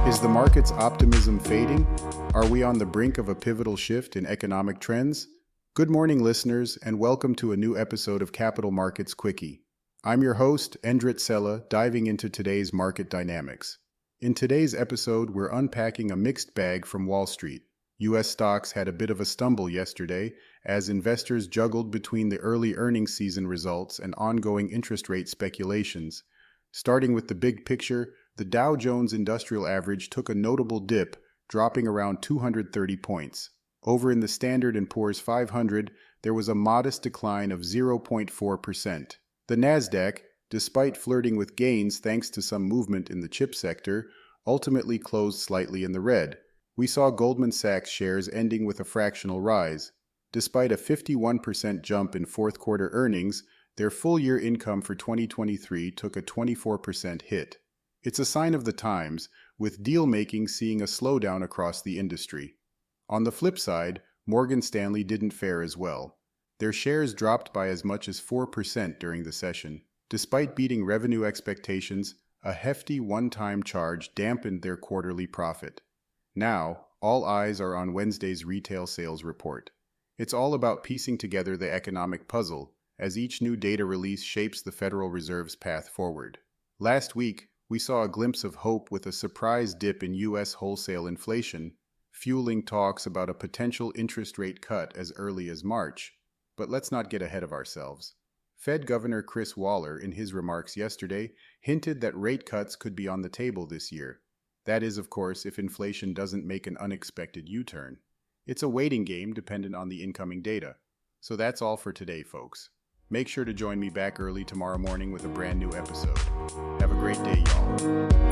Is the market's optimism fading? Are we on the brink of a pivotal shift in economic trends? Good morning, listeners, and welcome to a new episode of Capital Markets Quickie. I'm your host, Endrit Cela, diving into today's market dynamics. In today's episode, we're unpacking a mixed bag from Wall Street. U.S. stocks had a bit of a stumble yesterday as investors juggled between the early earnings season results and ongoing interest rate speculations. Starting with the big picture, the Dow Jones Industrial Average took a notable dip, dropping around 230 points. Over in the Standard & Poor's 500, there was a modest decline of 0.4%. The Nasdaq, despite flirting with gains thanks to some movement in the chip sector, ultimately closed slightly in the red. We saw Goldman Sachs shares ending with a fractional rise. Despite a 51% jump in fourth quarter earnings, their full-year income for 2023 took a 24% hit. It's a sign of the times, with deal-making seeing a slowdown across the industry. On the flip side, Morgan Stanley didn't fare as well. Their shares dropped by as much as 4% during the session. Despite beating revenue expectations, a hefty one-time charge dampened their quarterly profit. Now, all eyes are on Wednesday's retail sales report. It's all about piecing together the economic puzzle, as each new data release shapes the Federal Reserve's path forward. Last week, we saw a glimpse of hope with a surprise dip in U.S. wholesale inflation, fueling talks about a potential interest rate cut as early as March. But let's not get ahead of ourselves. Fed Governor Chris Waller, in his remarks yesterday, hinted that rate cuts could be on the table this year. That is, of course, if inflation doesn't make an unexpected U-turn. It's a waiting game dependent on the incoming data. So that's all for today, folks. Make sure to join me back early tomorrow morning with a brand new episode. Have a great day, y'all.